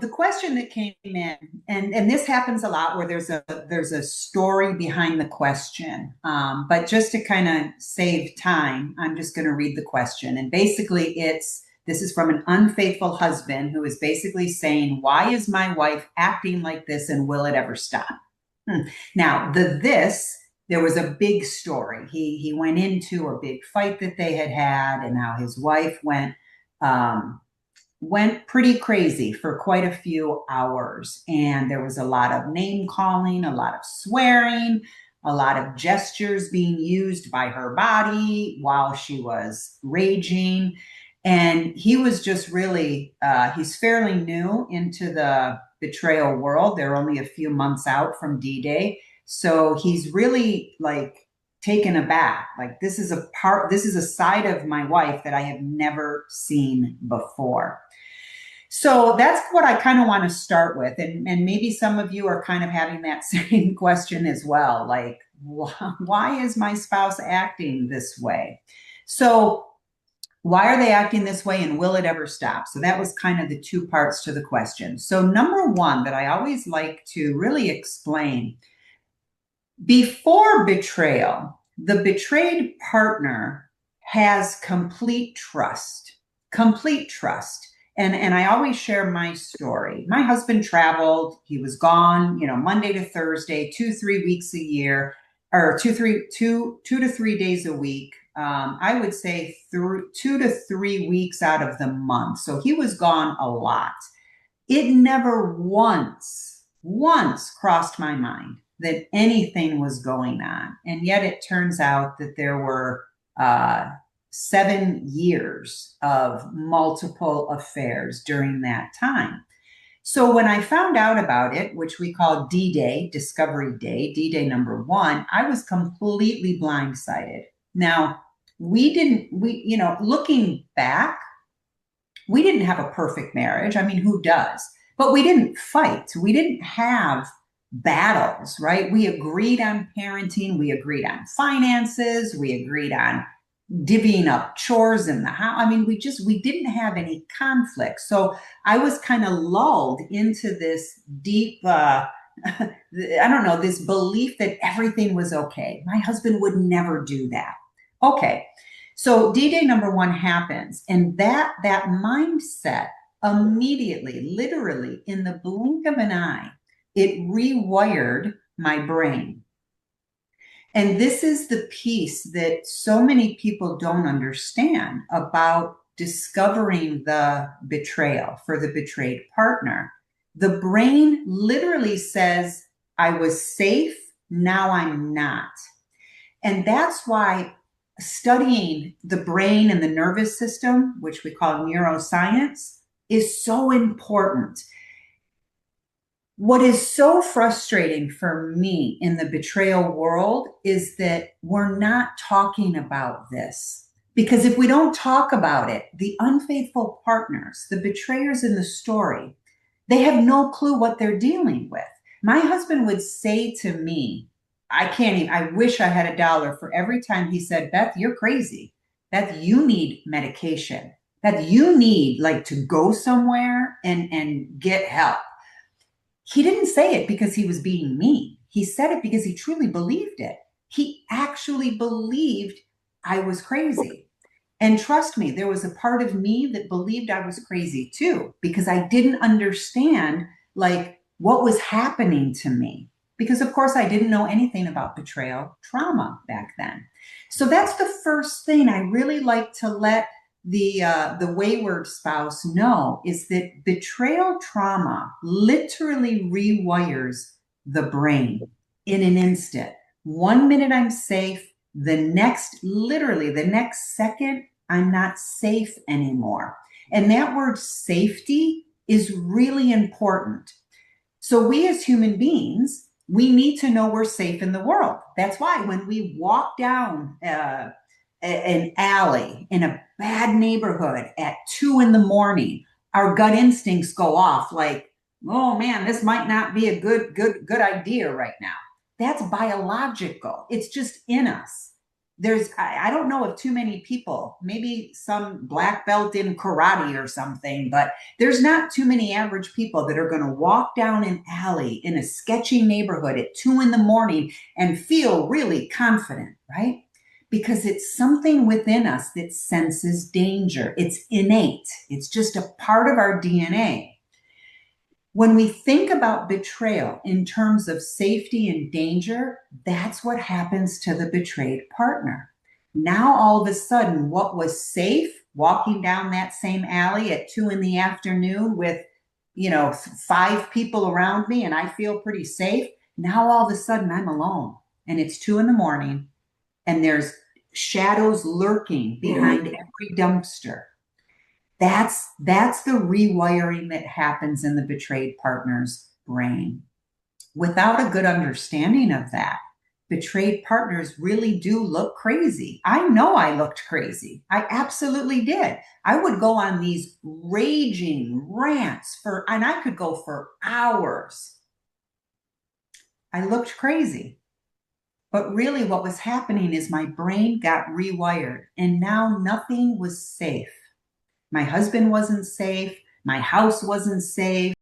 the question that came in, and this happens a lot where there's a story behind the question. But just to kind of save time, I'm just going to read the question. And basically, this is from an unfaithful husband who is basically saying, "Why is my wife acting like this, and will it ever stop?" Now, there was a big story. He went into a big fight that they had had, and how his wife um, went pretty crazy for quite a few hours. And there was a lot of name calling, a lot of swearing, a lot of gestures being used by her body while she was raging. And he was just really, he's fairly new into the betrayal world. They're only a few months out from D-Day. So he's really like taken aback. Like, this is a side of my wife that I have never seen before. So that's what I kind of want to start with. And maybe some of you are kind of having that same question as well. Like, why is my spouse acting this way? So, why are they acting this way, and will it ever stop? So that was kind of the two parts to the question. So, number one, that I always like to really explain: before betrayal, the betrayed partner has complete trust, complete trust. And I always share my story. My husband traveled, he was gone, Monday to Thursday, 2, 3 weeks a year, or 2 to 3 days a week. I would say 2 to 3 weeks out of the month. So he was gone a lot. It never once crossed my mind that anything was going on. And yet it turns out that there were 7 years of multiple affairs during that time. So when I found out about it, which we call D-Day, Discovery Day, D-Day number one, I was completely blindsided. Now, looking back, we didn't have a perfect marriage. I mean, who does? But we didn't fight. We didn't have battles, right? We agreed on parenting. We agreed on finances. We agreed on divvying up chores in the house. I mean, we didn't have any conflict. So I was kind of lulled into this deep, I don't know, this belief that everything was okay. My husband would never do that. Okay. So D-Day number one happens, and that mindset immediately, literally in the blink of an eye, it rewired my brain. And this is the piece that so many people don't understand about discovering the betrayal for the betrayed partner. The brain literally says, I was safe, now I'm not. And that's why studying the brain and the nervous system, which we call neuroscience, is so important. What is so frustrating for me in the betrayal world is that we're not talking about this. Because if we don't talk about it, the unfaithful partners, the betrayers in the story, they have no clue what they're dealing with. My husband would say to me, I wish I had $1 for every time he said, Beth, you're crazy. Beth, you need medication. Beth, you need like to go somewhere and get help. He didn't say it because he was being mean. He said it because he truly believed it. He actually believed I was crazy. And trust me, there was a part of me that believed I was crazy too, because I didn't understand like what was happening to me. Because of course I didn't know anything about betrayal trauma back then. So that's the first thing I really like to let the wayward spouse know, is that betrayal trauma literally rewires the brain in an instant. 1 minute I'm safe, literally the next second, I'm not safe anymore. And that word safety is really important. So we as human beings, we need to know we're safe in the world. That's why when we walk down an alley in a bad neighborhood at 2 a.m, our gut instincts go off like, oh man, this might not be a good idea right now. That's biological. It's just in us. I don't know of too many people, maybe some black belt in karate or something, but there's not too many average people that are going to walk down an alley in a sketchy neighborhood at 2 in the morning and feel really confident, right? Because it's something within us that senses danger. It's innate, it's just a part of our DNA. When we think about betrayal in terms of safety and danger, that's what happens to the betrayed partner. Now, all of a sudden, what was safe, walking down that same alley at 2 in the afternoon with, 5 people around me and I feel pretty safe. Now, all of a sudden, I'm alone and it's 2 in the morning and there's shadows lurking behind every dumpster. That's the rewiring that happens in the betrayed partner's brain. Without a good understanding of that, betrayed partners really do look crazy. I know I looked crazy. I absolutely did. I would go on these raging rants and I could go for hours. I looked crazy. But really, what was happening is my brain got rewired, and now nothing was safe. My husband wasn't safe. My house wasn't safe.